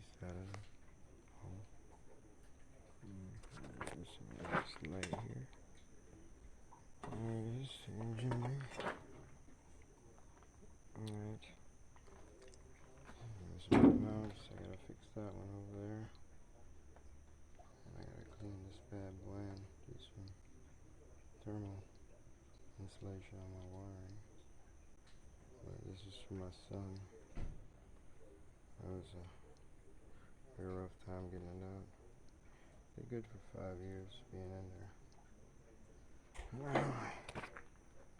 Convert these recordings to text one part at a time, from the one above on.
piece out of the hole. There's some nice light here. There it is, engine bay. Alright. There's some mounts. I gotta fix that one over there. And I gotta clean this bad boy and do some thermal insulation on my wiring. But this is for my son. That was a very rough time getting it out. Did good for 5 years being in there.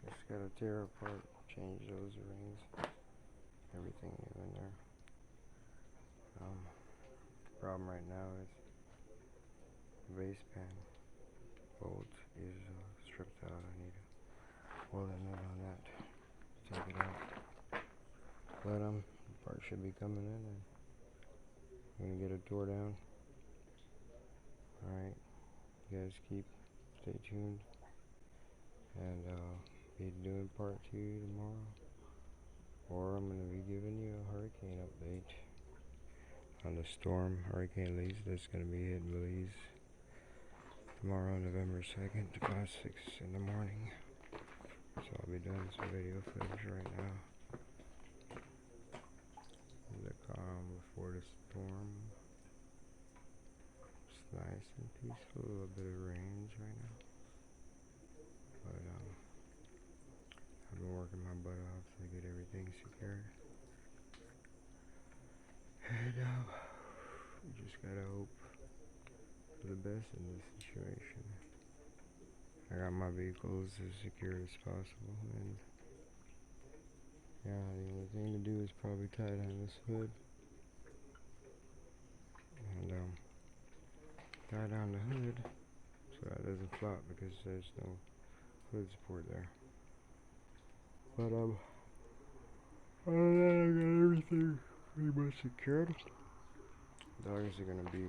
Just gotta tear apart, change those rings, everything new in there. Problem right now is the base pan bolt is stripped out. I need to weld a nut on that to take it out. But the part should be coming in and I'm gonna get it tore down. Alright, you guys stay tuned, and be doing part 2 tomorrow, or I'm gonna be giving you a hurricane update on the storm, Hurricane Elise, that's gonna be hitting Belize tomorrow, November 2nd, about 6 in the morning. So I'll be doing some video footage right now. The calm before the storm. It's nice and peaceful, a little bit of rain right now. But I've been working my butt off to get everything secured. And we just gotta hope for the best in this situation. I got my vehicles as secure as possible, and yeah, the only thing to do is probably tie down this hood and tie down the hood so that doesn't flop, because there's no hood support there. But other than that, I got everything pretty much secured. Dogs are gonna be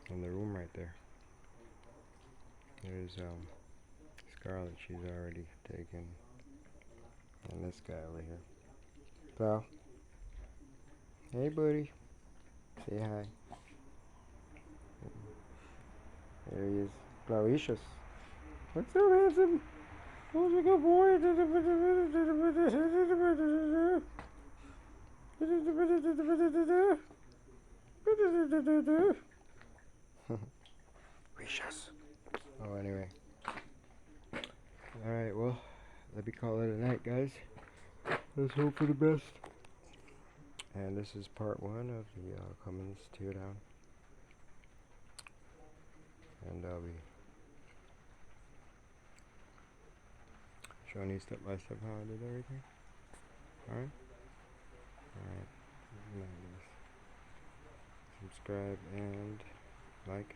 in the room right there. There's Scarlet, she's already taken, and this guy over here. Pal. Hey buddy. Say hi. There he is. Flowicious. What's up, handsome? Who's a good boy? Gracious. Oh, anyway. Alright, well, let me call it a night, guys. Let's hope for the best. And this is part 1 of the Cummins teardown. And I'll be showing you step by step how I did everything. Alright? Alright. Subscribe and like.